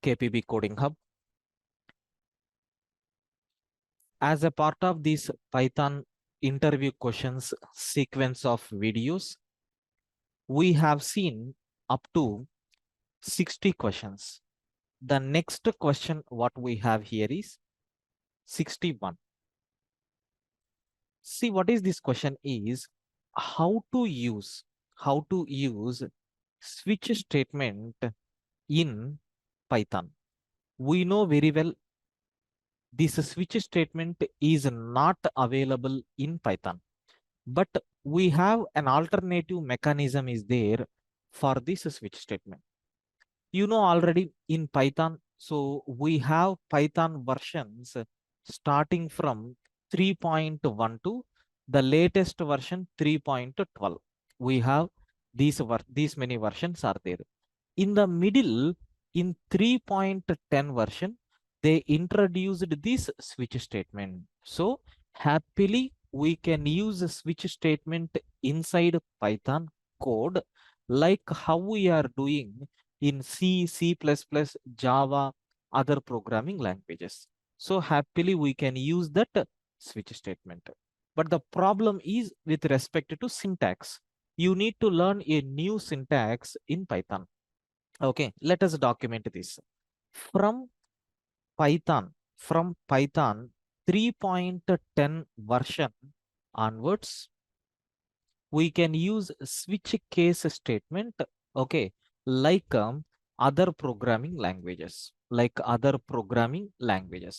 KPB Coding Hub. As a part of this Python interview questions sequence of videos, we have seen up to 60 questions. The next question what we have here is 61. See, what is this question is how to use switch statement in Python. We know very well this switch statement is not available in Python, but we have an alternative mechanism is there for this switch statement. You know already in Python, so we have Python versions starting from 3.1 to the latest version 3.12. We have these many versions are there. In the middle, in 3.10 version, they introduced this switch statement. So happily we can use a switch statement inside Python code like how we are doing in C, C++, Java, other programming languages. So happily we can use that switch statement. But the problem is with respect to syntax. You need to learn a new syntax in Python. Okay, let us document this. From Python 3.10 version onwards, we can use switch case statement, okay, like other programming languages,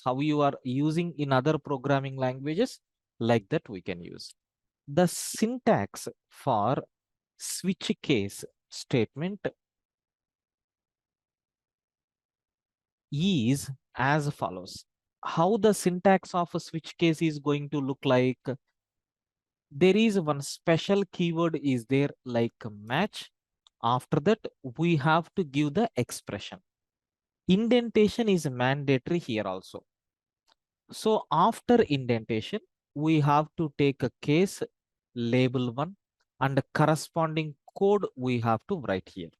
how you are using in other programming languages, like that we can use. The syntax for switch case statement is as follows. How the syntax of a switch case is going to look like? There is one special keyword is there like match. After that, we have to give the expression. Indentation is mandatory here also. So after indentation, we have to take a case label 1 and the corresponding code we have to write here.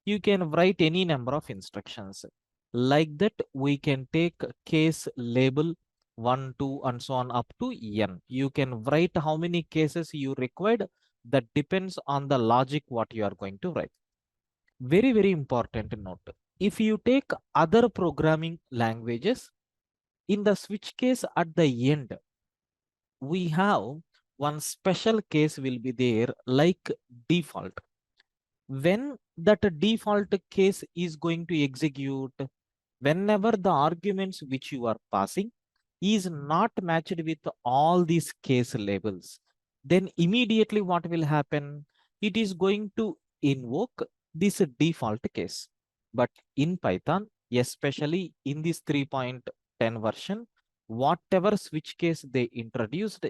You can write any number of instructions. Like that, we can take case label 1, 2, and so on up to n. You can write how many cases you required. That depends on the logic what you are going to write. Very, very important note. If you take other programming languages, in the switch case at the end, we have one special case will be there like default. When that default case is going to execute, whenever the arguments which you are passing is not matched with all these case labels, then immediately what will happen? It is going to invoke this default case. But in Python, especially in this 3.10 version, whatever switch case they introduced,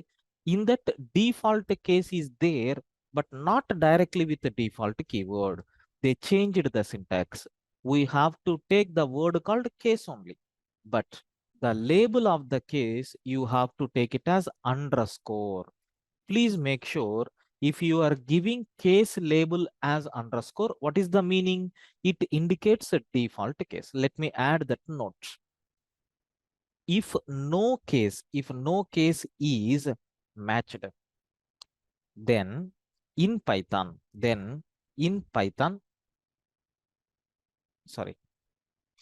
in that default case is there, but not directly with the default keyword. They changed the syntax. We have to take the word called case only. But the label of the case, you have to take it as underscore. Please make sure if you are giving case label as underscore, what is the meaning? It indicates a default case. Let me add that note. If no case is matched, then in Python, sorry,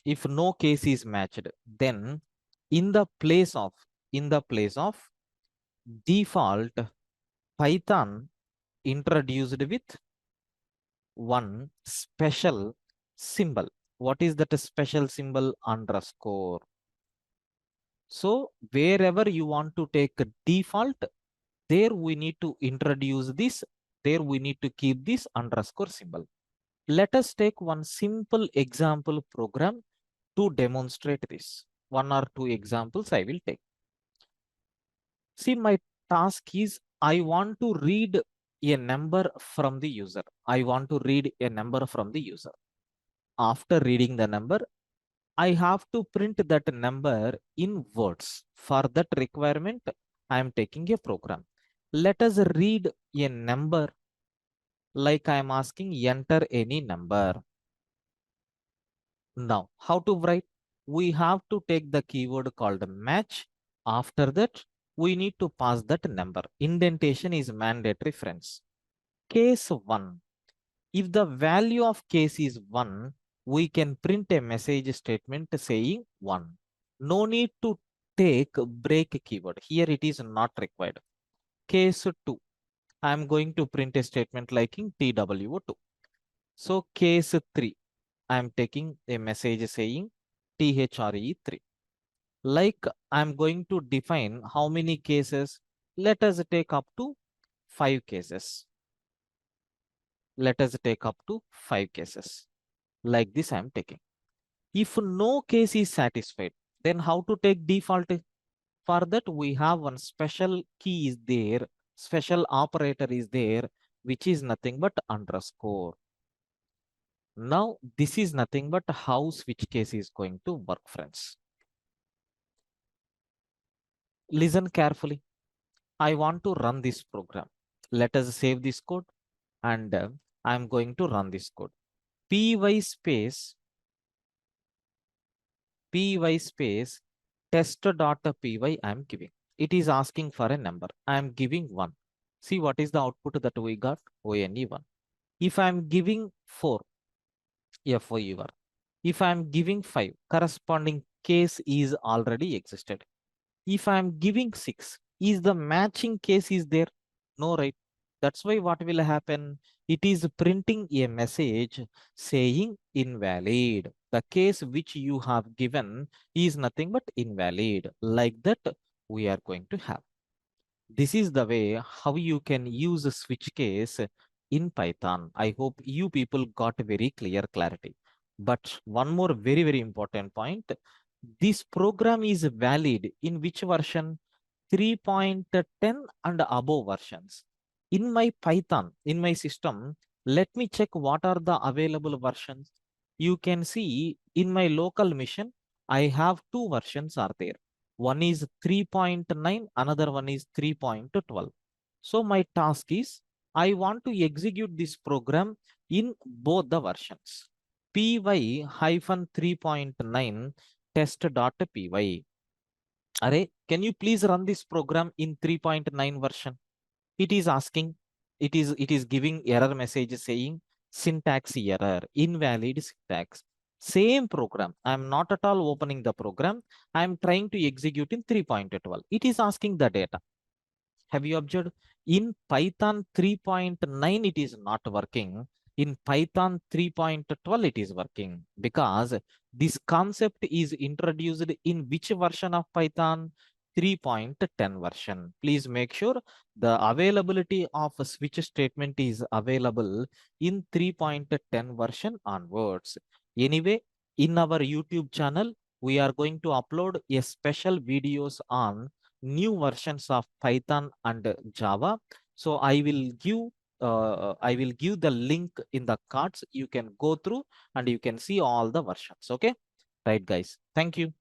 if no case is matched, then in the place of default, Python introduced with one special symbol. What is that special symbol? Underscore. So wherever you want to take a default, there we need to introduce this, there we need to keep this underscore symbol. Let us take one simple example program to demonstrate this. One or two examples I will take. See, my task is I want to read a number from the user. After reading the number, I have to print that number in words. For that requirement, I am taking a program. Let us read a number like I am asking enter any number. Now, how to write? We have to take the keyword called match. After that, we need to pass that number. Indentation is mandatory, friends. Case 1. If the value of case is 1, we can print a message statement saying 1. No need to take break keyword. Here it is not required. Case 2. I am going to print a statement like in TWO2. So case 3. I am taking a message saying THRE3. Like I'm going to define how many cases. Let us take up to 5 cases. Let us take up to 5 cases. Like this I'm taking. If no case is satisfied, then how to take default? For that we have one special key is there, special operator is there, which is nothing but underscore. Now this is nothing but how switch case is going to work, friends. Listen carefully. I want to run this program. Let us save this code and I'm going to run this code. py space test.py I'm giving. It is asking for a number. I'm giving 1. See what is the output that we got? ONE1. If I'm giving 4, FOUR. If I'm giving 5, corresponding case is already existed. If I'm giving 6, is the matching case is there? No, right? That's why what will happen? It is printing a message saying invalid. The case which you have given is nothing but invalid. Like that, we are going to have. This is the way how you can use a switch case in Python. I hope you people got very clear clarity. But one more very important point. This program is valid in which version? 3.10 and above versions. In my Python, in my system, let me check what are the available versions. You can see in my local machine, I have 2 versions are there. One is 3.9, another one is 3.12. So my task is, I want to execute this program in both the versions. py-3.9 test.py. Array, can you please run this program in 3.9 version? It is asking, it is giving error message saying syntax error, invalid syntax. Same program. I am not at all opening the program. I am trying to execute in 3.12. It is asking the data. Have you observed? In Python 3.9, it is not working. In Python 3.12, it is working because this concept is introduced in which version of Python? 3.10 version. Please make sure the availability of a switch statement is available in 3.10 version onwards. Anyway, in our YouTube channel, we are going to upload a special videos on new versions of Python and Java. So I will give the link in the cards. You can go through and you can see all the versions. Okay, right, guys. Thank you.